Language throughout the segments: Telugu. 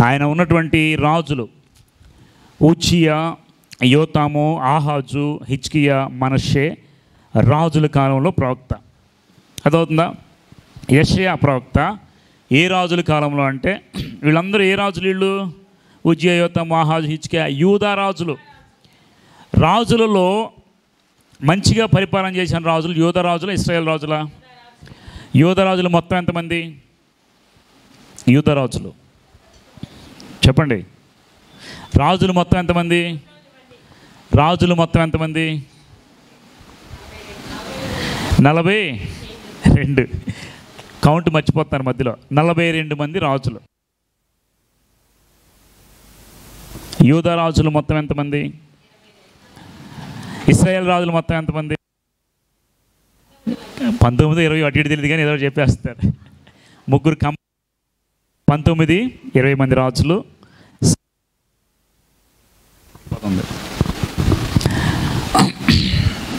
ఆయన ఉన్నటువంటి రాజులు ఉజ్జియా, యోతాము, ఆహాజు, హిజ్కియా, మనష్షే రాజుల కాలంలో ప్రవక్త. అదవుతుందా? యెషయా ప్రవక్త ఏ రాజుల కాలంలో అంటే వీళ్ళందరూ ఏ రాజులు? వీళ్ళు ఉజ్జియా, యోతాము, ఆహాజు, హిజ్కియా యూదా రాజులు. రాజులలో మంచిగా పరిపాలన చేసిన రాజులు యూదా రాజుల, ఇశ్రాయేల్ రాజుల? యూదా రాజులు మొత్తం ఎంతమంది? యూదా రాజులు చెప్పండి. రాజులు మొత్తం ఎంతమంది? రాజులు మొత్తం ఎంతమంది? 42. కౌంట్ మర్చిపోతాను మధ్యలో. 42 మంది రాజులు. యూదా రాజులు మొత్తం ఎంతమంది? ఇశ్రాయేల్ రాజులు మొత్తం ఎంతమంది? 19, 20 అటు ఇటు తెలియదు కానీ ఏదో చెప్పేస్తారు. 19, 20 మంది రాజులు.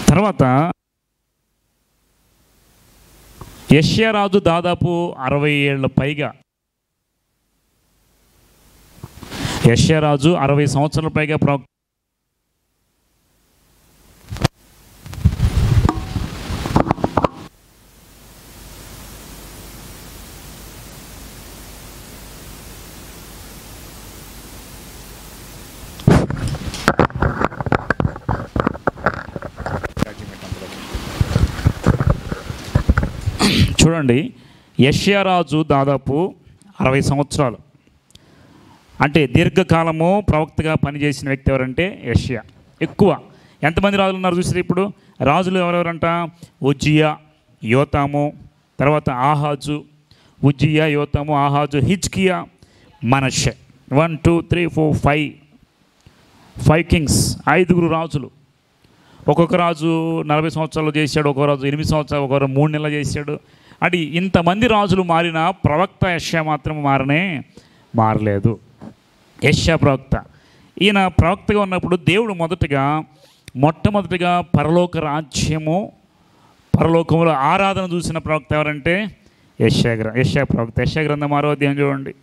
తర్వాత యెషయా రాజు దాదాపు 60 ఏళ్ళ పైగా, యెషయా రాజు 60 సంవత్సరాల పైగా చూడండి. యెషయా రాజు దాదాపు 60 సంవత్సరాలు, అంటే దీర్ఘకాలము ప్రవక్తగా పనిచేసిన వ్యక్తి ఎవరంటే యెషయా. ఎక్కువ ఎంతమంది రాజులు ఉన్నారు చూసారు ఇప్పుడు? రాజులు ఎవరెవరంట? ఉజ్జియా, యోతాము, తర్వాత ఆహాజు. ఉజ్జియా, యోతాము, ఆహాజు, హిజ్కియా, మనష్షే. 1 2 3 4 5 కింగ్స్, 5 రాజులు. ఒక్కొక్క రాజు 40 సంవత్సరాలు చేశాడు, ఒక్కొక్క రాజు 8 సంవత్సరాలు, ఒక్కొక్క 3 నెలలు చేశాడు. అంటే ఇంతమంది రాజులు మారిన ప్రవక్త యెషయా మాత్రం మారలేదు. యెషయా ప్రవక్త. ఈయన ప్రవక్తగా ఉన్నప్పుడు దేవుడు మొట్టమొదటిగా పరలోక రాజ్యము, పరలోకంలో ఆరాధన చూసిన ప్రవక్త ఎవరంటే యెషయా ప్రవక్త. యెషయా గ్రంథం 6వ అధ్యాయం చూడండి.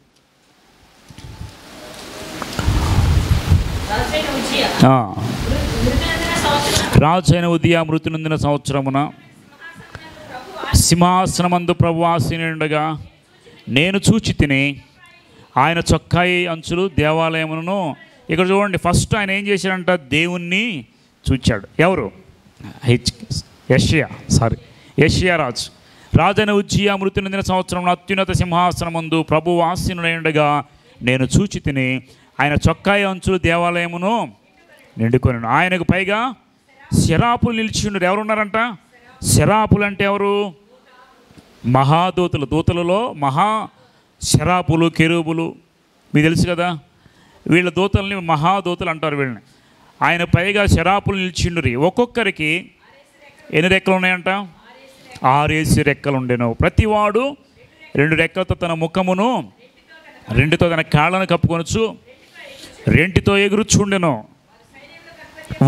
రాజు అయిన ఉజ్జియా మృతి నొందిన సంవత్సరమున సింహాసనమందు ప్రభువు ఆసీనుండగా నేను చూచి తిని ఆయన చొక్కాయి అంచులు దేవాలయమును. ఇక్కడ చూడండి, ఫస్ట్ ఆయన ఏం చేశాడంట? దేవుణ్ణి చూచాడు. ఎవరు? యెషయా రాజు. రాజైన ఉజ్జియా మృతి నొందిన సంవత్సరం అత్యున్నత సింహాసనమందు ప్రభువు ఆసీనుడైండగా నేను చూచి తిని ఆయన చొక్కాయి అంచులు దేవాలయమును నిండుకొని ఆయనకు పైగా శరాపులు నిలిచి ఉన్నారు. ఎవరున్నారంట? శరాపులు అంటే ఎవరు? మహాదూతలు. దూతలలో మహా శరాపులు, కెరూబులు మీకు తెలుసు కదా. వీళ్ళ దూతల్ని మహాదూతలు అంటారు వీళ్ళని. ఆయన పైగా శరాపులు నిలిచిండురి. ఒక్కొక్కరికి ఎన్ని రెక్కలు ఉన్నాయంట? 6 రెక్కలు ఉండేను. ప్రతివాడు 2 రెక్కలతో తన ముఖమును, 2తో తన కాళ్ళను కప్పుకొనొచ్చు, 2తో ఎగురుచుండెను.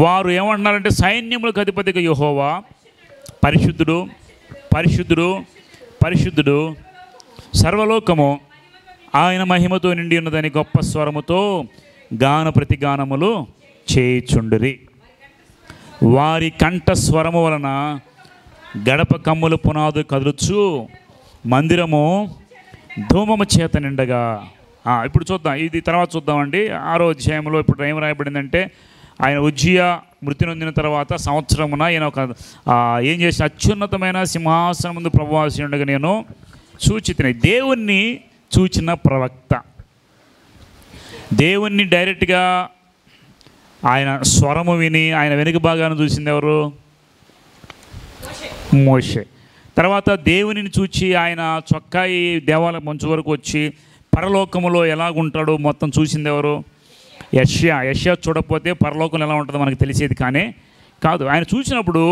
వారు ఏమంటున్నారంటే, సైన్యములకు అధిపతిగా యెహోవా పరిశుద్ధుడు, పరిశుద్ధుడు, పరిశుద్ధుడు, సర్వలోకము ఆయన మహిమతో నిండి ఉన్నదని గొప్ప స్వరముతో గాన ప్రతిగానములు చేయుచుండిరి. వారి కంఠ స్వరము వలన గడప కమ్ములు పునాదు కదులుచు మందిరము ధూమము చేత నిండగా. ఇప్పుడు చూద్దాం, ఇది తర్వాత చూద్దామండి. 6వ అధ్యాయంలో ఇప్పుడు ఏం రాయబడిందంటే, ఆయన ఉజ్జియా మృతి నొందిన తర్వాత సంవత్సరమున ఈయన ఏం చేసిన? అత్యున్నతమైన సింహాసనం ముందు ప్రభువు ఆసీనుండగా నేను చూచి తిని. దేవుణ్ణి చూచిన ప్రవక్త. దేవుణ్ణి డైరెక్ట్గా ఆయన స్వరము విని ఆయన వెనుక భాగాన్ని చూసింది ఎవరు? మోషే. తర్వాత దేవునిని చూచి ఆయన చొక్కాయి దేవాలయం మంచు వరకు వచ్చి పరలోకములో ఎలాగుంటాడో మొత్తం చూసింది ఎవరు? యెషయా చూడకపోతే పరలోకం ఎలా ఉంటుందో మనకు తెలిసేది కాదు. ఆయన చూసినప్పుడు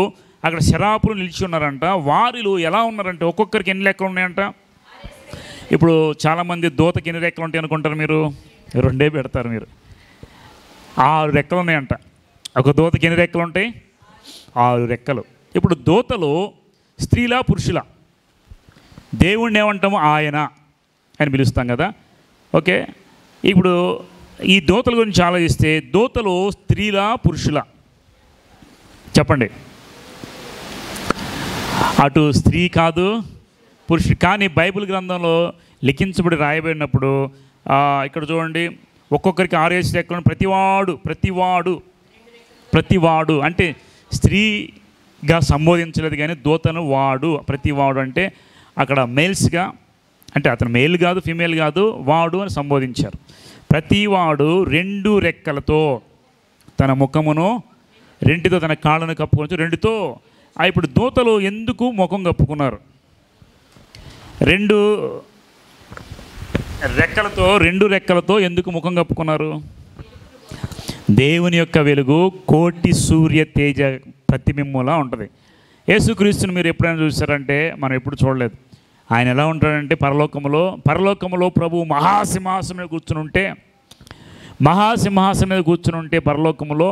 అక్కడ శరాపులు నిలిచి ఉన్నారంట. వారిలో ఎలా ఉన్నారంటే ఒక్కొక్కరికి ఎన్ని రెక్కలు ఉన్నాయంట? ఇప్పుడు చాలామంది దూతకి ఎన్ని రెక్కలు ఉంటాయి అనుకుంటారు మీరు? 2 పెడతారు మీరు. 6 రెక్కలు ఉన్నాయంట. ఒక దూతకి ఎన్ని రెక్కలు ఉంటాయి? 6 రెక్కలు. ఇప్పుడు దూతలు స్త్రీలా పురుషులా? దేవుణ్ణి ఏమంటాము? ఆయన అని పిలుస్తాం కదా. ఓకే, ఇప్పుడు ఈ దూతల గురించి ఆలోచిస్తే దూతలు స్త్రీలా పురుషులా చెప్పండి? అటు స్త్రీ కాదు, పురుషుడు. కానీ బైబిల్ గ్రంథంలో లిఖించబడి రాయబడినప్పుడు ఇక్కడ చూడండి, ఒక్కొక్కరికి 6 రెక్కలను ప్రతివాడు అంటే స్త్రీగా సంబోధించలేదు, కానీ దూతను వాడు, ప్రతివాడు అంటే అక్కడ మేల్స్గా, అంటే అతను మేల్ కాదు, ఫీమేల్ కాదు, వాడు అని సంబోధించారు. ప్రతివాడు 2 రెక్కలతో తన ముఖమును, 2తో తన కాళ్ళను కప్పుకోవచ్చు, 2తో. ఇప్పుడు దూతలు ఎందుకు ముఖం కప్పుకున్నారు? 2 రెక్కలతో ఎందుకు ముఖం కప్పుకున్నారు? దేవుని యొక్క వెలుగు కోటి సూర్య తేజ ప్రతిబింబంలా ఉంటుంది. యేసుక్రీస్తుని మీరు ఎప్పుడైనా చూసారంటే మనం ఎప్పుడు చూడలేదు. ఆయన ఎలా ఉంటాడంటే పరలోకములో ప్రభు మహాసింహాసనం మీద కూర్చుని ఉంటే పరలోకములో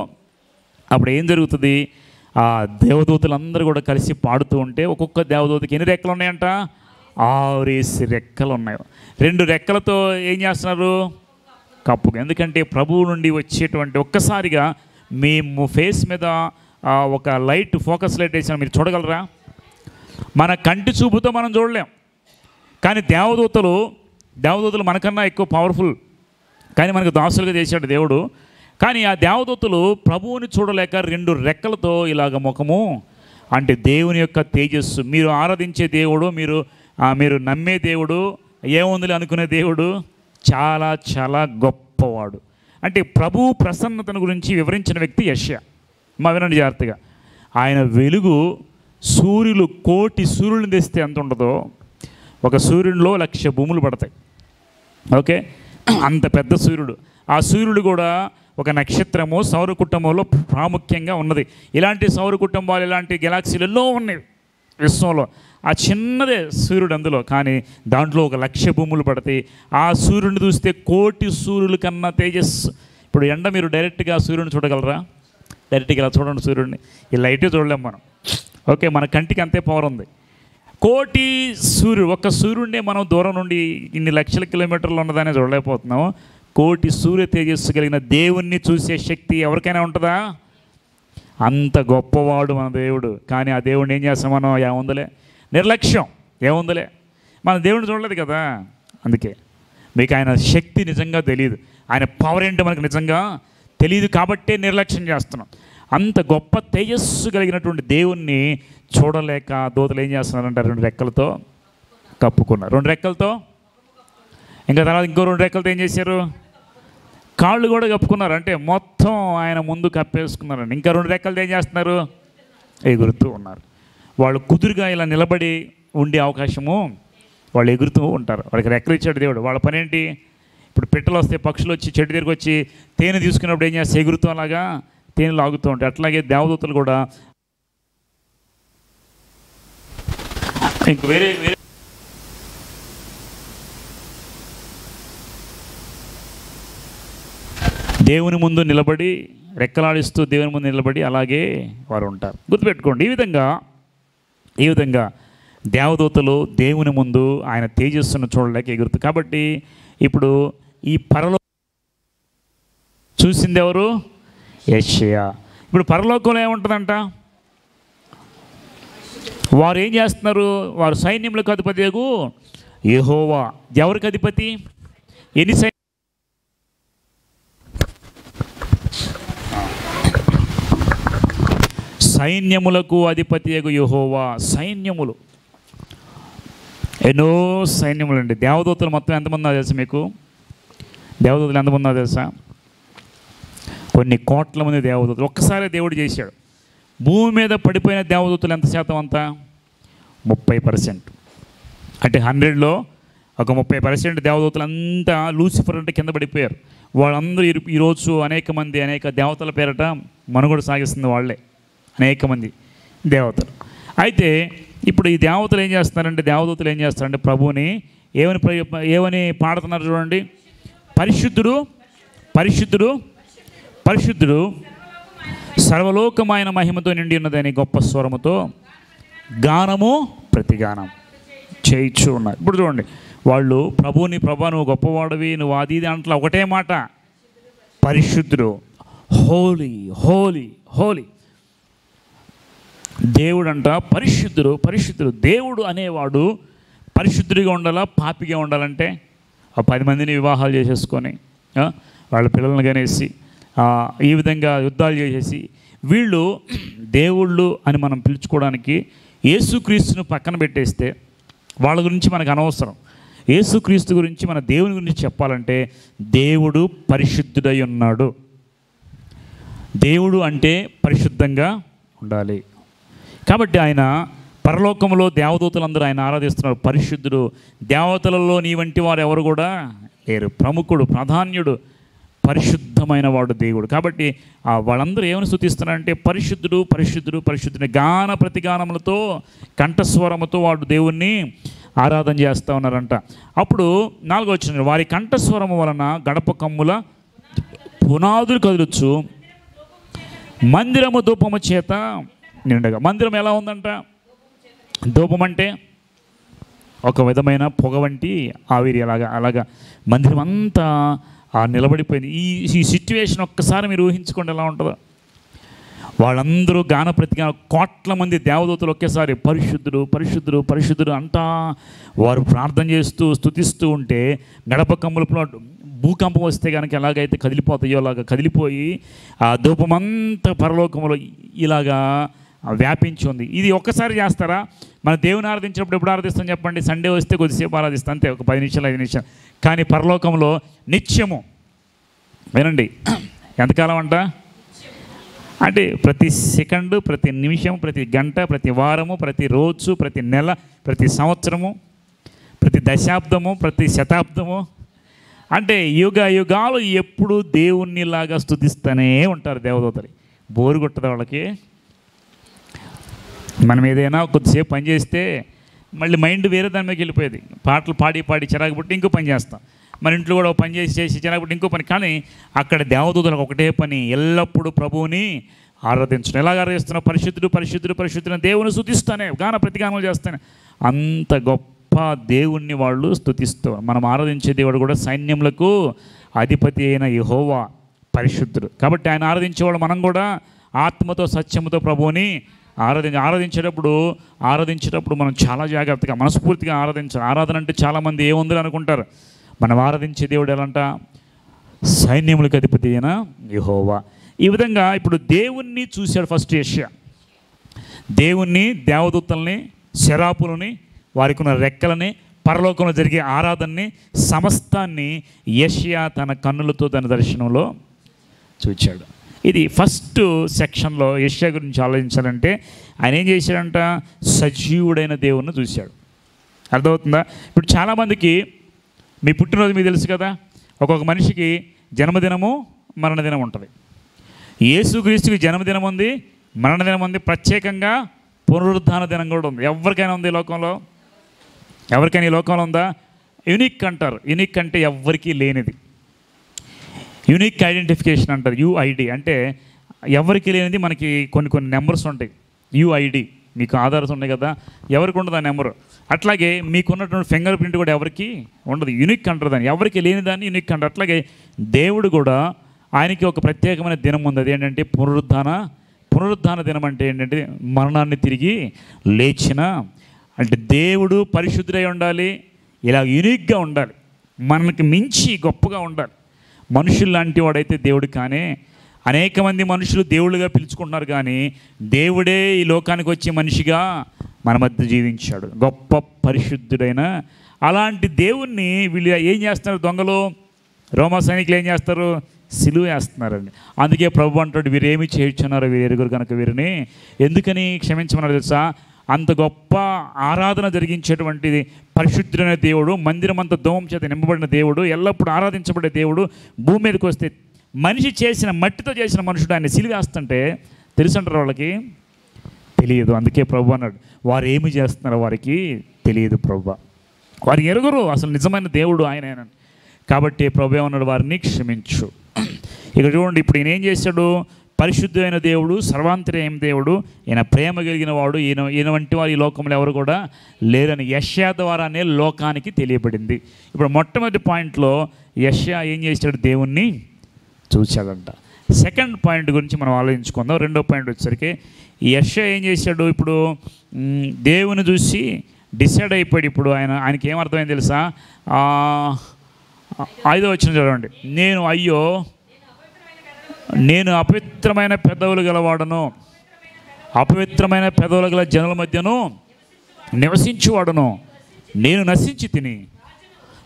అప్పుడు ఏం జరుగుతుంది? ఆ దేవదూతలందరూ కూడా కలిసి పాడుతూ ఉంటే ఒక్కొక్క దేవదూతకి ఎన్ని రెక్కలు ఉన్నాయంట? 6 రెక్కలు ఉన్నాయి. 2 రెక్కలతో ఏం చేస్తున్నారు? కప్పుగా. ఎందుకంటే ప్రభువు నుండి వచ్చేటువంటి ఒక్కసారిగా మీ ఫేస్ మీద ఒక లైట్, ఫోకస్ లైట్ వేసిన మీరు చూడగలరా? మన కంటి చూపుతో మనం చూడలేం. కానీ దేవదూతలు మనకన్నా ఎక్కువ పవర్ఫుల్, కానీ మనకు దాసులుగా చేశాడు దేవుడు. కానీ ఆ దేవదూతలు ప్రభువుని చూడలేక 2 రెక్కలతో ఇలాగ ముఖము, అంటే దేవుని యొక్క తేజస్సు, మీరు ఆరాధించే దేవుడు, మీరు నమ్మే దేవుడు, ఏముంది అనుకునే దేవుడు చాలా చాలా గొప్పవాడు. అంటే ప్రభువు ప్రసన్నతను గురించి వివరించిన వ్యక్తి యెషయా. వినండి జాగ్రత్తగా. ఆయన వెలుగు కోటి సూర్యులను తెస్తే ఎంత ఉంటుందో, ఒక సూర్యునిలో 1,00,000 భూములు పడతాయి. ఓకే, అంత పెద్ద సూర్యుడు. ఆ సూర్యుడు కూడా ఒక నక్షత్రము, సౌర కుటుంబంలో ప్రాముఖ్యంగా ఉన్నది. ఇలాంటి సౌర కుటుంబాలు, ఇలాంటి గెలాక్సీలలో ఉన్నాయి విశ్వంలో. ఆ చిన్నదే సూర్యుడు అందులో, కానీ దాంట్లో 1,00,000 భూములు పడతాయి. ఆ సూర్యుడిని చూస్తే కోటి సూర్యుల కన్నా తేజస్సు. ఇప్పుడు ఎండ మీరు డైరెక్ట్గా సూర్యుడిని చూడగలరా? డైరెక్ట్గా ఇలా చూడండి సూర్యుడిని, ఈ లైటే చూడలేం మనం. ఓకే, మన కంటికి అంతే పవర్ ఉంది. కోటి సూర్యుడు, ఒక్క సూర్యుడినే మనం దూరం నుండి ఇన్ని లక్షల కిలోమీటర్లు ఉన్నదానే చూడలేకపోతున్నాము. కోటి సూర్య తేజస్సు కలిగిన దేవుణ్ణి చూసే శక్తి ఎవరికైనా ఉంటుందా? అంత గొప్పవాడు మన దేవుడు. కానీ ఆ దేవుడిని ఏం చేస్తాం మనం? ఏముందలే, నిర్లక్ష్యం, ఏముందలే. మన దేవుడిని చూడలేదు కదా, అందుకే మీకు ఆయన శక్తి నిజంగా తెలియదు, ఆయన పవర్ ఏంటో మనకు నిజంగా తెలియదు, కాబట్టే నిర్లక్ష్యం చేస్తున్నాం. అంత గొప్ప తేజస్సు కలిగినటువంటి దేవుణ్ణి చూడలేక దూతలు ఏం చేస్తున్నారంటే 2 రెక్కలతో కప్పుకున్నారు. 2 రెక్కలతో, ఇంకా తర్వాత ఇంకో 2 రెక్కలతో ఏం చేశారు? కాళ్ళు కూడా కప్పుకున్నారు. అంటే మొత్తం ఆయన ముందు కప్పేసుకున్నారండి. ఇంకా 2 రెక్కలతో ఏం చేస్తున్నారు? ఎగురుతూ ఉన్నారు. వాళ్ళు కుదురుగా ఇలా నిలబడి ఉండే అవకాశము, వాళ్ళు ఎగురుతూ ఉంటారు. వాళ్ళకి రెక్కలు ఇచ్చాడు దేవుడు. వాళ్ళ పని ఏంటి? ఇప్పుడు పిట్టలు వస్తే, పక్షులు వచ్చి చెట్టు దగ్గరికి వచ్చి తేనె తీసుకున్నప్పుడు ఏం చేస్తే ఎగురుతూ అలాగా తేనె లాగుతూ ఉంటాయి. అట్లాగే దేవదూతలు కూడా ఇంక వేరే దేవుని ముందు నిలబడి, రెక్కలాడిస్తూ దేవుని ముందు నిలబడి అలాగే వారు ఉంటారు. గుర్తుపెట్టుకోండి, ఈ విధంగా దేవదూతలు దేవుని ముందు ఆయన తేజస్సును చూడలేక ఎగురుతూ. కాబట్టి ఇప్పుడు ఈ చూసింది ఎవరు? యెషయా. ఇప్పుడు పరలోకంలో ఏముంటుందంట? వారు ఏం చేస్తున్నారు? వారు సైన్యములకు అధిపతి యెహోవా. ఎవరికి అధిపతి? ఎన్ని సైన్యములకు అధిపతి యెహోవా. సైన్యములు, ఎన్నో సైన్యములు అండి. దేవదూతలు మొత్తం ఎంతమంది తెలుసా మీకు? దేవదూతలు ఎంతమంది తెలుసా? కొన్ని కోట్ల మంది దేవదూతలు ఒక్కసారి దేవుడు చేశాడు. భూమి మీద పడిపోయిన దేవదూతలు ఎంత శాతం అంతా? 30%. అంటే 100లో ఒక 30% దేవదూతలు అంతా లూసిఫర్ అంటే కింద పడిపోయారు. వాళ్ళందరూ ఈరోజు అనేక దేవతల పేరట మనుగడ సాగిస్తుంది వాళ్ళే, అనేక మంది దేవతలు. అయితే ఇప్పుడు ఈ దేవతలు ఏం చేస్తారంటే ప్రభువుని ఏమని పాడుతున్నారు చూడండి. పరిశుద్ధుడు పరిశుద్ధుడు పరిశుద్ధుడు, సర్వలోకమైన మహిమతో నిండి ఉన్నదని గొప్ప స్వరముతో గానము ప్రతిగానం చేయించు ఉన్నారు. ఇప్పుడు చూడండి, వాళ్ళు ప్రభువుని, ప్రభా నువ్వు గొప్పవాడివి, నువ్వు అది ఇది అంటలా, ఒకటే మాట, పరిశుద్ధుడు, హోలీ హోలీ హోలీ. దేవుడు అంట పరిశుద్ధుడు పరిశుద్ధుడు. దేవుడు అనేవాడు పరిశుద్ధుడిగా ఉండాలా, పాపిగా ఉండాలంటే 10 మందిని వివాహాలు చేసేసుకొని వాళ్ళ పిల్లల్ని కనేసి ఈ విధంగా యుద్ధాలు చేసేసి వీళ్ళు దేవుళ్ళు అని మనం పిలుచుకోవడానికి యేసుక్రీస్తును పక్కన పెట్టేస్తే వాళ్ళ గురించి మనకు అనవసరం. యేసుక్రీస్తు గురించి, మన దేవుని గురించి చెప్పాలంటే దేవుడు పరిశుద్ధుడై ఉన్నాడు. దేవుడు అంటే పరిశుద్ధంగా ఉండాలి. కాబట్టి ఆయన పరలోకంలో దేవదూతలందరూ ఆయన ఆరాధిస్తున్నారు. పరిశుద్ధుడు. దేవతలలో నీ వంటి వారు ఎవరు కూడా లేరు. ప్రముఖుడు, ప్రాధాన్యుడు, పరిశుద్ధమైన వాడు దేవుడు. కాబట్టి వాళ్ళందరూ ఏమని స్తుతిస్తున్నారంటే పరిశుద్ధుడు పరిశుద్ధుడు పరిశుద్ధుని గాన ప్రతిగానములతో, కంఠస్వరముతో వాడు దేవుణ్ణి ఆరాధన చేస్తూ ఉన్నారంట. అప్పుడు 4వ వచనం, వారి కంఠస్వరము వలన గడప కమ్ముల పునాదులు కదులుచు మందిరము ధూపము చేత నిండగా. మందిరం ఎలా ఉందంట? ధూపం అంటే ఒక విధమైన పొగ వంటి ఆవిరి, అలాగా మందిరం అంతా నిలబడిపోయింది. ఈ సిచ్యువేషన్ ఒక్కసారి మీరు ఊహించుకోండి ఎలా ఉంటుందో. వాళ్ళందరూ గాన ప్రతిగా కోట్ల మంది దేవదూతలు ఒకేసారి పరిశుద్ధుడు పరిశుద్ధుడు పరిశుద్ధుడు అంటా వారు ప్రార్థన చేస్తూ స్తుతిస్తూ ఉంటే గడప కమ్ముల భూకంపం వస్తే కనుక ఎలాగైతే కదిలిపోతాయో అలాగా కదిలిపోయి ఆ ధూపమంతా పరలోకంలో ఇలాగా వ్యాపించి ఉంది. ఇది ఒక్కసారి చేస్తారా? మన దేవుని ఆరాధించినప్పుడు ఎప్పుడు ఆరాధిస్తాం చెప్పండి? సండే వస్తే కొద్దిసేపు ఆరాధిస్తాం, అంతే, ఒక 10 నిమిషాలు 5 నిమిషాలు. కానీ పరలోకంలో నిత్యము, వినండి, ఎంతకాలం అంట అంటే ప్రతి సెకండు, ప్రతి నిమిషం, ప్రతి గంట, ప్రతి వారము, ప్రతి రోజు, ప్రతి నెల, ప్రతి సంవత్సరము, ప్రతి దశాబ్దము, ప్రతి శతాబ్దము, అంటే యుగ యుగాలు ఎప్పుడు దేవుణ్ణిలాగా స్తుతిస్తూనే ఉంటారు దేవదూతలు. బోరు కొట్టదు వాళ్ళకి. మనం ఏదైనా కొద్దిసేపు పని చేస్తే మళ్ళీ మైండ్ వేరే దాని మీదకి వెళ్ళిపోయేది. పాటలు పాడి పాడి చిరాకు పుట్టి ఇంకో పని చేస్తాం. మన ఇంట్లో కూడా పని చేసి చిరాకు పుట్టి ఇంకో పని. కానీ అక్కడ దేవదూతలకు ఒకటే పని, ఎల్లప్పుడూ ప్రభువుని ఆరాధించడం. ఎలాగ ఆరాధిస్తున్నావు? పరిశుద్ధుడు పరిశుద్ధుడు పరిశుద్ధుడు దేవుని స్తుతిస్తానే, గాన ప్రతిగానాలు చేస్తానే. అంత గొప్ప దేవుణ్ణి వాళ్ళు స్తుతిస్తూ, మనం ఆరాధించే దేవుడు కూడా సైన్యములకు అధిపతి అయిన యెహోవా పరిశుద్ధుడు. కాబట్టి ఆయన ఆరాధించేవాళ్ళు మనం కూడా ఆత్మతో సత్యముతో ప్రభువుని ఆరాధించేటప్పుడు మనం చాలా జాగ్రత్తగా మనస్ఫూర్తిగా ఆరాధించాలి. ఆరాధన అంటే చాలామంది ఏముందని అనుకుంటారు. మనం ఆరాధించే దేవుడు ఎలాంట? సైన్యములకు అధిపతి అయిన యెహోవా. ఈ విధంగా ఇప్పుడు దేవుణ్ణి చూశాడు ఫస్ట్ యెషయా. దేవుణ్ణి, దేవదూతల్ని, శరాపులని, వారికి ఉన్న రెక్కలని, పరలోకంలో జరిగే ఆరాధనని, సమస్తాన్ని యెషయా తన కన్నులతో తన దర్శనంలో చూచాడు. ఇది ఫస్ట్ సెక్షన్లో యెషయా గురించి ఆలోచించాలంటే ఆయన ఏం చేశాడంట? సజీవుడైన దేవుణ్ణి చూశాడు. అర్థమవుతుందా? ఇప్పుడు చాలామందికి మీ పుట్టినరోజు మీకు తెలుసు కదా, ఒక్కొక్క మనిషికి జన్మదినము మరణదినం ఉంటుంది. యేసుక్రీస్తుకి జన్మదినం ఉంది, మరణదినం ఉంది, ప్రత్యేకంగా పునరుద్ధాన దినం కూడా ఉంది. ఎవరికైనా ఉంది ఈ లోకంలో? ఎవరికైనా ఈ లోకంలో ఉందా? యూనిక్ అంటారు. యూనిక్ అంటే ఎవ్వరికీ లేనిది. యూనిక్ ఐడెంటిఫికేషన్ అంటారు. యుఐడి అంటే ఎవరికి లేనిది. మనకి కొన్ని నెంబర్స్ ఉంటాయి. యుఐడి మీకు ఆధార్స్ ఉన్నాయి కదా, ఎవరికి ఉండదు ఆ నెంబరు. అట్లాగే మీకున్నటువంటి ఫింగర్ ప్రింట్ కూడా ఎవరికి ఉండదు. యూనిక్ అంటారు దాన్ని. ఎవరికి లేని దాన్ని యూనిక్ అంటారు. అట్లాగే దేవుడు కూడా ఆయనకి ఒక ప్రత్యేకమైన దినం ఉంది. అది ఏంటంటే పునరుద్ధాన దినం. అంటే ఏంటంటే మరణాన్ని తిరిగి లేచిన, అంటే దేవుడు పరిశుద్ధుడై ఉండాలి, ఇలా యూనిక్గా ఉండాలి, మనకి మించి గొప్పగా ఉండాలి. మనుషులు లాంటి వాడైతే దేవుడు కానీ, అనేక మంది మనుషులు దేవుళ్ళుగా పిలుచుకుంటున్నారు, కానీ దేవుడే ఈ లోకానికి వచ్చి మనిషిగా మన మధ్య జీవించాడు, గొప్ప పరిశుద్ధుడైన. అలాంటి దేవుణ్ణి వీళ్ళు ఏం చేస్తున్నారు? దొంగలు, రోమా సైనికులు ఏం చేస్తారు? సిలువ వేస్తున్నారండి. అందుకే ప్రభు అంటాడు, వీరేమి చేయుచున్నారో వీరు ఎరుగురు కనుక వీరిని ఎందుకని క్షమించమన్నారు తెలుసా? అంత గొప్ప ఆరాధన జరిగించేటువంటిది పరిశుద్ధుడైన దేవుడు, మందిరం అంతా దోమం చేత నింపబడిన దేవుడు, ఎల్లప్పుడూ ఆరాధించబడే దేవుడు భూమి మీదకి వస్తే మనిషి చేసిన, మట్టితో చేసిన మనుషుడు ఆయన సిలివేస్తుంటే తెలుసంటారు వాళ్ళకి? తెలియదు. అందుకే ప్రభు అన్నాడు, వారు ఏమి చేస్తున్నారో వారికి తెలియదు ప్రభు, వారు ఎరుగురు అసలు నిజమైన దేవుడు ఆయన. కాబట్టి ప్రభు ఏమన్నాడు? వారిని క్షమించు. ఇక్కడ చూడండి, ఇప్పుడు ఈయన ఏం చేశాడు? పరిశుద్ధమైన దేవుడు, సర్వాంతర్యామి దేవుడు, ఈయన ప్రేమ కలిగిన వాడు, ఈయన వంటి వారు ఈ లోకంలో ఎవరు కూడా లేరని యెషయా ద్వారానే లోకానికి తెలియబడింది. ఇప్పుడు మొట్టమొదటి పాయింట్లో యెషయా ఏం చేశాడు? దేవుణ్ణి చూశాడంట. సెకండ్ పాయింట్ గురించి మనం ఆలోచించుకుందాం. రెండో పాయింట్ వచ్చేసరికి యెషయా ఏం చేశాడు? ఇప్పుడు దేవుని చూసి డిసైడ్ అయిపోయాడు. ఇప్పుడు ఆయనకి ఏమర్థమైంది తెలుసా? 5వ వచనం చూడండి. నేను అపవిత్రమైన పెదవులు గలవాడను, అపవిత్రమైన పెదవులు గల జనుల మధ్యను నివసించువాడను, నేను నశించి తిని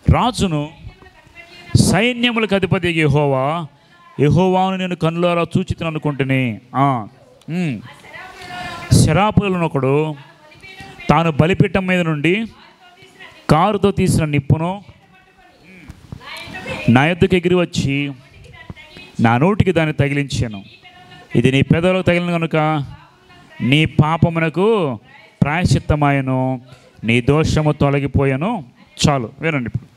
రాజును సైన్యములకు అధిపతి యెహోవాను నేను కన్నులారా చూచితిని అనుకుంటుని. శరాపులనొకడు తాను బలిపీఠం మీద నుండి కారుతో తీసిన నిప్పును నా యొద్దకు ఎగిరి వచ్చి నా నోటికి దాన్ని తగిలించాను. ఇది నీ పెదవులకు తగిలిన కనుక నీ పాపమునకు ప్రాయశ్చిత్తమాయను, నీ దోషము తొలగిపోయాను. చాలు, వినండి. ఇప్పుడు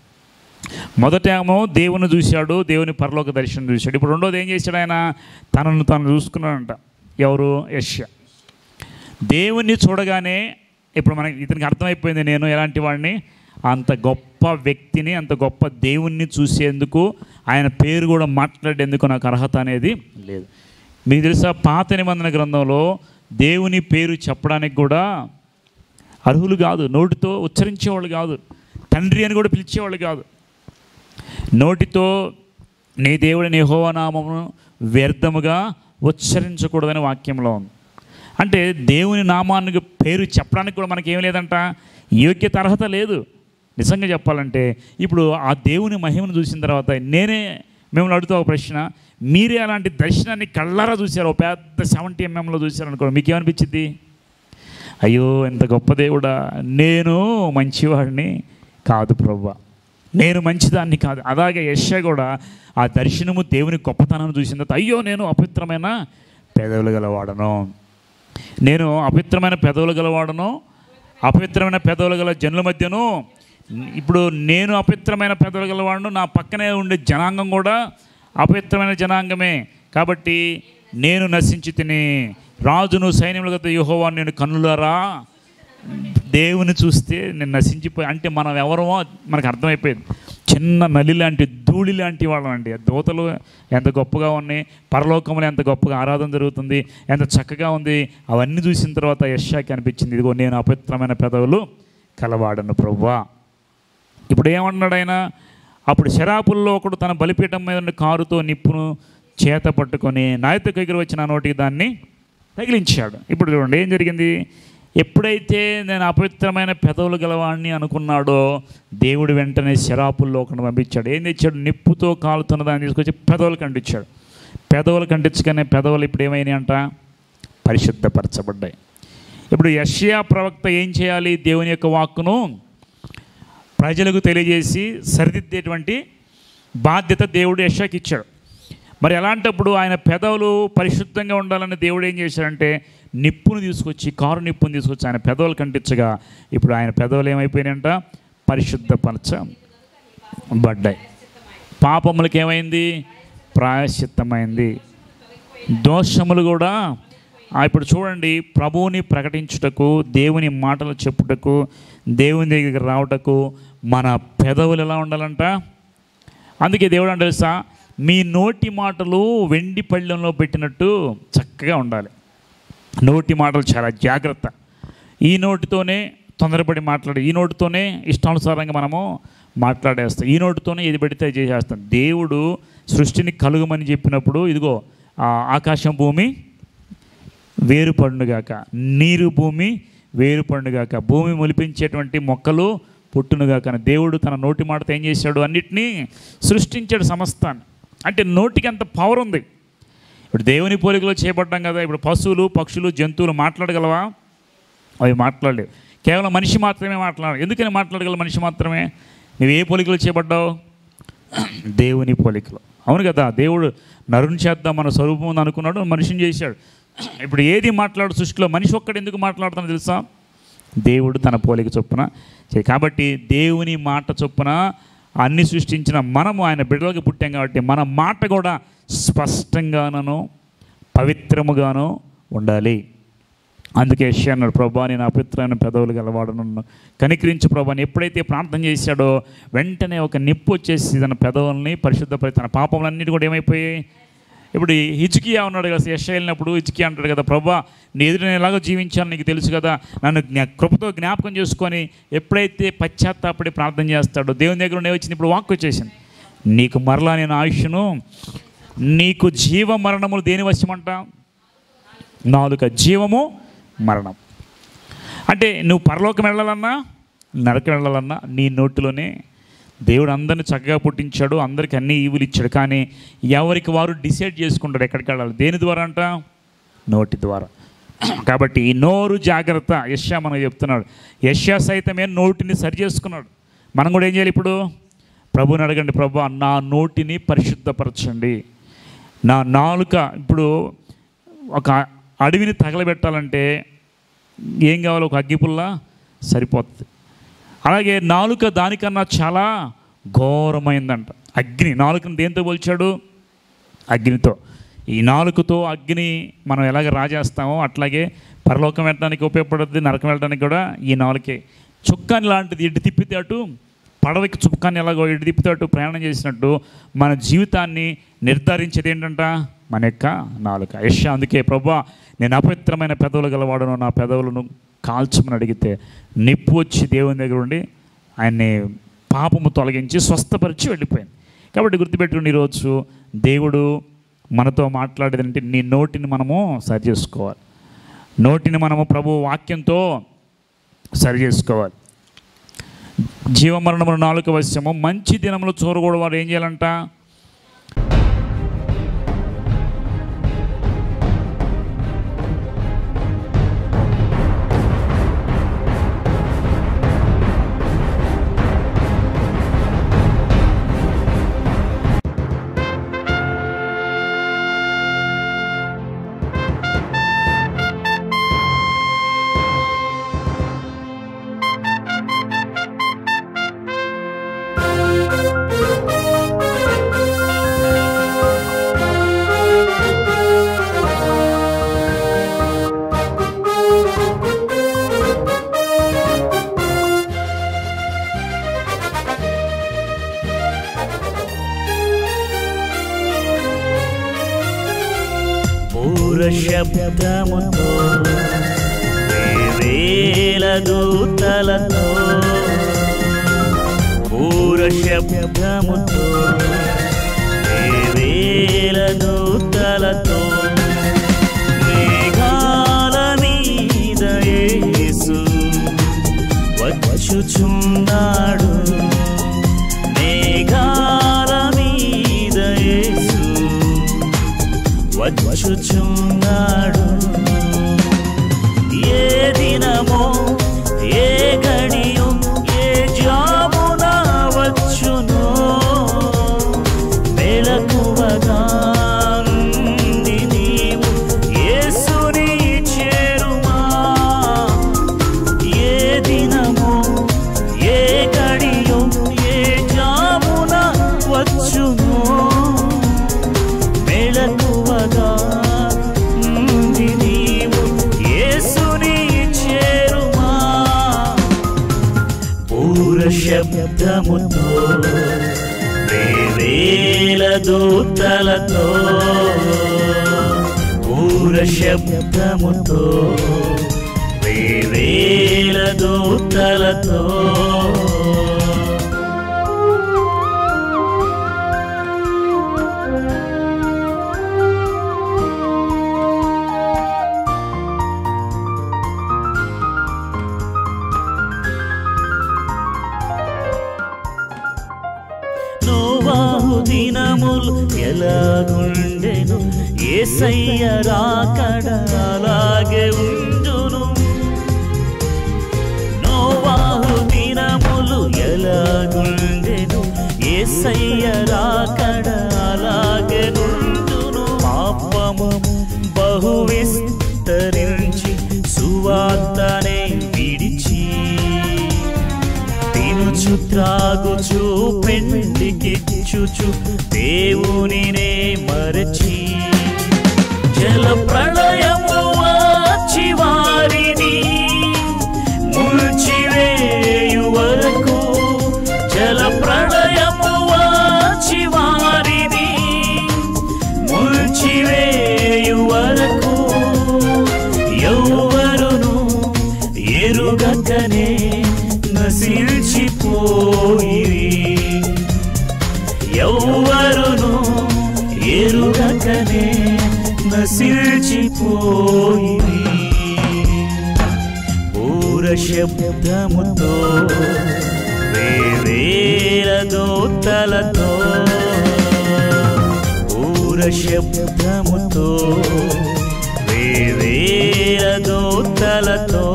మొదటేమో దేవుని చూశాడు, దేవుని పరలోక దర్శనం చూశాడు. ఇప్పుడు రెండోది ఏం చేశాడు? ఆయన తనను తాను చూసుకున్నాడంట. ఎవరు? యెషయా. దేవుణ్ణి చూడగానే ఇప్పుడు ఇతనికి అర్థమైపోయింది, నేను ఎలాంటి వాడిని, అంత గొప్ప వ్యక్తిని, అంత గొప్ప దేవుణ్ణి చూసేందుకు, ఆయన పేరు కూడా మాట్లాడేందుకు నాకు అర్హత అనేది లేదు. మీకు తెలుసా, పాత నిబంధన గ్రంథంలో దేవుని పేరు చెప్పడానికి కూడా అర్హులు కాదు. నోటితో ఉచ్చరించేవాళ్ళు కాదు, తండ్రి అని కూడా పిలిచేవాళ్ళు కాదు. నోటితో నీ దేవుడిని యెహోవా నామమును వ్యర్థముగా ఉచ్చరించకూడదని వాక్యంలో ఉంది. అంటే దేవుని నామానికి పేరు చెప్పడానికి కూడా మనకేం లేదంట, యోగ్యత, అర్హత లేదు. నిజంగా చెప్పాలంటే ఇప్పుడు ఆ దేవుని మహిమను చూసిన తర్వాత మిమ్మల్ని అడుగుతా ఒక ప్రశ్న, మీరే అలాంటి దర్శనాన్ని కళ్ళారా చూశారు, ఒక పెద్ద 70 mm చూశారు అనుకోండి, మీకేమనిపించింది? అయ్యో ఎంత గొప్ప దేవుడా, నేను మంచివాడిని కాదు ప్రభువా, నేను మంచిదాన్ని కాదు. అలాగే యెషయా కూడా ఆ దర్శనము దేవుని గొప్పతనాన్ని చూసిన తర్వాత, అయ్యో నేను అపవిత్రమైన పెదవులు గలవాడను, నేను అపవిత్రమైన పెదవులు గలవాడను, అపవిత్రమైన పెదవులు గల జనుల మధ్యను. ఇప్పుడు నేను అపవిత్రమైన పెదవులు గలవాడను, నా పక్కనే ఉండే జనాంగం కూడా అపవిత్రమైన జనాంగమే. కాబట్టి నేను నశించి తిని రాజును సైన్యములతో యెహోవాను నేను కన్నులారా. దేవుని చూస్తే నేను నశించిపోయి, అంటే మనం ఎవరమో మనకు అర్థమైపోయింది. చిన్న నలి లాంటి, ధూళి లాంటి వాళ్ళం అండి. దూతలు ఎంత గొప్పగా ఉన్నాయి, పరలోకంలో ఎంత గొప్పగా ఆరాధన జరుగుతుంది, ఎంత చక్కగా ఉంది. అవన్నీ చూసిన తర్వాత యెషయాకి అనిపించింది, ఇదిగో నేను అపవిత్రమైన పెదవులు కలవాడను ప్రభువా. ఇప్పుడు ఏమన్నాడు ఆయన? అప్పుడు శరాపుల్లో ఒకడు తన బలిపీఠం మీద నుండి కారుతో నిప్పును చేత పట్టుకొని నా యొద్దకు ఎగిరి వచ్చి నా నోటికి దాన్ని తగిలించాడు. ఇప్పుడు చూడండి ఏం జరిగింది. ఎప్పుడైతే నేను అపవిత్రమైన పెదవులు గలవాడిని అనుకున్నాడో, దేవుడు వెంటనే శరాపుల్లో ఒకటి పంపించాడు. ఏం తెచ్చాడు? నిప్పుతో కాలుతున్న దాన్ని తీసుకొచ్చి పెదవులు కంటించాడు. పెదవులు కంటించగానే పెదవులు ఇప్పుడు ఏమైనాయి అంట? పరిశుద్ధపరచబడ్డాయి. ఇప్పుడు యెషయా ప్రవక్త ఏం చేయాలి? దేవుని యొక్క వాక్కును ప్రజలకు తెలియజేసి సరిదిద్దేటువంటి బాధ్యత దేవుడు యెషయాకి ఇచ్చాడు. మరి అలాంటప్పుడు ఆయన పెదవులు పరిశుద్ధంగా ఉండాలని దేవుడు ఏం చేశాడంటే, నిప్పును తీసుకొచ్చి, కారు నిప్పును తీసుకొచ్చి ఆయన పెదవులు కంటించగా ఇప్పుడు ఆయన పెదవులు ఏమైపోయినాయంట? పరిశుద్ధపరచబడ్డాయి. పాపములకు ఏమైంది? ప్రాయశ్చిత్తమైంది. దోషములు కూడా ఇప్పుడు చూడండి, ప్రభువుని ప్రకటించుటకు, దేవుని మాటలు చెప్పుటకు, దేవుని దగ్గరికి రావటకు మన పెదవులు ఎలా ఉండాలంట? అందుకే దేవుడు అంటే తెలుసా, మీ నోటి మాటలు వెండి పళ్ళెంలో పెట్టినట్టు చక్కగా ఉండాలి. నోటి మాటలు చాలా జాగ్రత్త. ఈ నోటితోనే తొందరపడి ఈ నోటితోనే ఇష్టానుసారంగా మనము మాట్లాడేస్తాం, ఈ నోటితోనే ఏది పెడితే చేసేస్తాం. దేవుడు సృష్టిని కలుగమని చెప్పినప్పుడు, ఇదిగో ఆకాశం భూమి వేరుపడునుగాక, నీరు భూమి వేరుపడునుగాక, భూమి మొలిపించేటువంటి మొక్కలు పుట్టునుగాక. దేవుడు తన నోటి మాటతో ఏం చేశాడు? అన్నిటినీ సృష్టించాడు, సమస్తాన్ని. అంటే నోటికి అంత పవర్ ఉంది. ఇప్పుడు దేవుని పోలికలో చేయబడ్డాం కదా. ఇప్పుడు పశువులు, పక్షులు, జంతువులు మాట్లాడగలవా? అవి మాట్లాడలేవు. కేవలం మనిషి మాత్రమే మాట్లాడాలి. ఎందుకని మాట్లాడగల మనిషి మాత్రమే? నువ్వు ఏ పోలికలో చేయబడ్డావు? దేవుని పోలికలో. అవును కదా. దేవుడు నరుని చేద్దాం మన స్వరూపం ఉంది అనుకున్నాడు, మనిషిని చేశాడు. ఇప్పుడు ఏది మాట్లాడు సృష్టిలో? మనిషి ఒక్కడు ఎందుకు మాట్లాడుతానో తెలుసా? దేవుడు తన పోలిక చొప్పున. కాబట్టి దేవుని మాట చొప్పున అన్ని సృష్టించిన మనము ఆయన బిడ్డలకు పుట్టాం కాబట్టి మన మాట కూడా స్పష్టంగానూ పవిత్రముగాను ఉండాలి. అందుకే యెషయా అన్నాడు, ప్రభా నేను అపవిత్రమైన పెదవులు గలవాడను, కనికరించు ప్రభా. ఎప్పుడైతే ప్రార్థన చేశాడో వెంటనే ఒక నిప్పు వచ్చేసి తన పెదవుల్ని పరిశుద్ధపరి, తన పాపములన్నిటి కూడా ఏమైపోయాయి. ఇప్పుడు హిజ్కియా ఉన్నాడు కదా, యెషయా వెళ్ళినప్పుడు హిజ్కియా అంటాడు కదా, ప్రభా నీ ఎదురు నేను ఎలాగో జీవించాను నీకు తెలుసు కదా, నన్ను కృపతో జ్ఞాపకం చేసుకొని ఎప్పుడైతే పశ్చాత్తాపడి ప్రార్థన చేస్తాడో దేవుని దగ్గర ఉండే వచ్చింది. ఇప్పుడు వాక్కు వచ్చేసింది, నీకు మరలా నేను ఆయుష్ను, నీకు జీవ మరణములు దేని వశమంట, నాలుక, జీవము మరణం. అంటే నువ్వు పరలోకం వెళ్ళాలన్నా నరకం వెళ్ళాలన్నా నీ నోటిలోనే. దేవుడు అందరిని చక్కగా పుట్టించాడు, అందరికీ అన్ని ఈవులు ఇచ్చాడు, కానీ ఎవరికి వారు డిసైడ్ చేసుకుంటారు ఎక్కడికి వెళ్ళాలి. దేని ద్వారా అంట, నోటి ద్వారా. కాబట్టి ఈ నోరు జాగ్రత్త. యెషయా మనకు చెప్తున్నాడు, యెషయా సైతమే నోటిని సరి చేసుకున్నాడు. మనం కూడా ఏం చేయాలి ఇప్పుడు, ప్రభువుని అడగండి, ప్రభు నా నోటిని పరిశుద్ధపరచండి, నా నాలుక. ఇప్పుడు ఒక అడవిని తగలబెట్టాలంటే ఏం కావాలి, ఒక అగ్గిపుల్ల సరిపోతుంది. అలాగే నాలుక దానికన్నా చాలా ఘోరమైందంట. అగ్ని, నాలుకను దేంతో పోల్చాడు, అగ్నితో. ఈ నాలుకతో అగ్ని మనం ఎలాగ రాజేస్తామో అట్లాగే పరలోకం వెళ్ళడానికి ఉపయోగపడుతుంది, నరకం వెళ్ళడానికి కూడా ఈ నాలుకే. చుక్కాని లాంటిది, ఇటు తిప్పితే అటు, పడవకి చుక్కాన్ని ఎలాగో ఇటు తిప్పితే అటు ప్రయాణం చేసినట్టు మన జీవితాన్ని నిర్ధారించేది ఏంటంట, మన యొక్క నాలుక. యెషయా అందుకే, ప్రభా నేను అపవిత్రమైన పెదవులు గలవాడను, నా పెదవులను కాల్చమని అడిగితే నిప్పు వచ్చి దేవుని దగ్గర ఉండి ఆయన్ని పాపము తొలగించి స్వస్థపరిచి వెళ్ళిపోయింది. కాబట్టి గుర్తుపెట్టుకుని ఈరోజు దేవుడు మనతో మాట్లాడేదంటే నీ నోటిని మనము సరి చేసుకోవాలి, నోటిని మనము ప్రభు వాక్యంతో సరి చేసుకోవాలి. జీవమరణములు నాలుక వశము, మంచి దినములు చూరగూడ వారు ఏం చేయాలంట, శబ్దముతో వేవేల దూతలతో, పూర శబ్దముతో వేవేల దూతలతో, మేఘాల మీద యేసు వచ్చుచున్నాడు, మేఘాల మీద యేసు వచ్చుచున్నాడు. ఏ దినమో ఏ గడియో ఏ జామున వచ్చునో, మెలకువగా నుండి నీవు యేసుని చేరుమా. ఏ దినమో ఏ గడియో ఏ జామున వచ్చునో, మెలకువగా నుండి నీవు యేసుని చేరుమా. పూర శబ్దముతో వేవేల దూతలతో, పూర శబ్దముతో వేవేల దూతలతో, నోవాహు దినములు ఎలాగుండెను, యేసయ్య రాకడ అలాగే ఉండును. నోవాహు దినములు ఎలాగుండెను, యేసయ్య రాకడ అలాగే ఉండును. పాపము బహు విస్తరించి సువార్తనే విడిచి, తినుచు త్రాగుచు పెండికిచ్చుచు దేవునినే మరచి, జల ప్రళయము వచ్చి వారిని ముంచివేయు వరకు, జల ప్రళయము వచ్చి వారిని ముంచివేయు వరకు, ఎవ్వరును ఎరుగకనే నశించిపోయిరి, ఎవ్వరును ఎరుగకనే నశించిపోయిరి. పూర శబ్దముతో వేవేల దూతలతో, పూర శబ్దముతో వేవేల దూతలతో,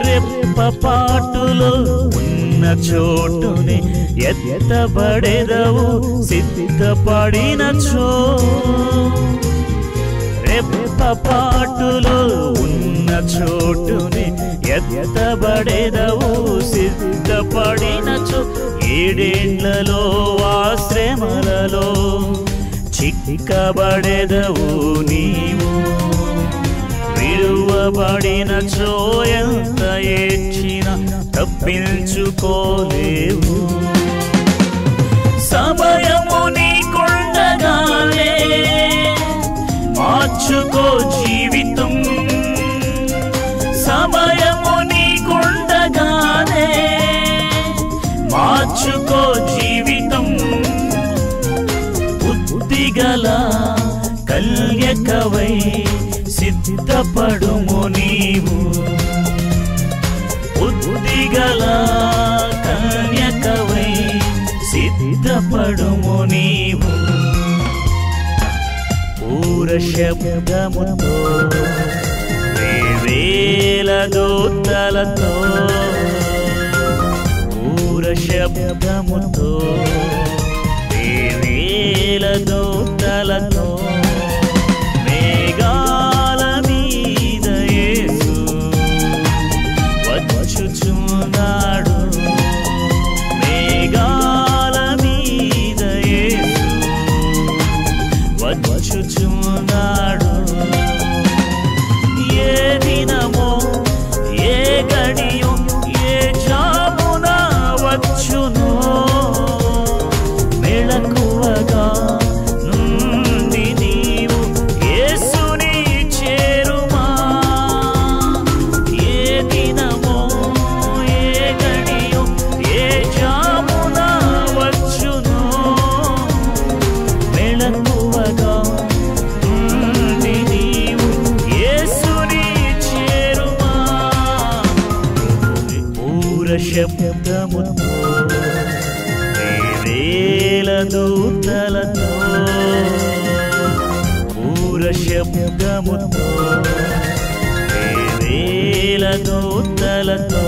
రెప్పపాటులో ఉన్న చోటునే ఎత్తబడెదవు సిద్ధపడినచో, రెప్పపాటులో ఉన్న చోటునే ఎత్తబడెదవు సిద్ధపడినచో, ఏడేండ్లలో ఆ శ్రమలలో చిక్కబడెదవు నీవు, విడువబడినచో ఎంత ఏడ్చినా తప్పించుకోలేవు. సమయము నీకుండగానే మార్చుకో జీవితం, సమయము నీకుండగానే మార్చుకో జీవితం, బుద్ధిగల కల్యకవై సిద్ధపడుము నీవు, బుద్ధిగల కన్యకవై సిద్ధపడుము నీవు. పూర శబ్దముతో వేవేల దూతలతో, పూర శబ్దముతో వేవేల దూతలతో, మేఘాల మీద యేసు వచ్చుచున్నాడు, మేఘాల మీద యేసు వచ్చుచున్నాడు. ఏ దినమో ఏ గడియో ఏ జామున వచ్చునో, మెళకువగా నుండి నీవు యేసుని చేరుమా. ఏ దినమో ఏ గడియో ఏ జామున వచ్చునో, మెళకువగా నుండి నీవు యేసుని చేరుమా. పూర శబ్దముతో వేవేల దూతలతో, పూర శబ్దముతో వేవేల దూతలతో,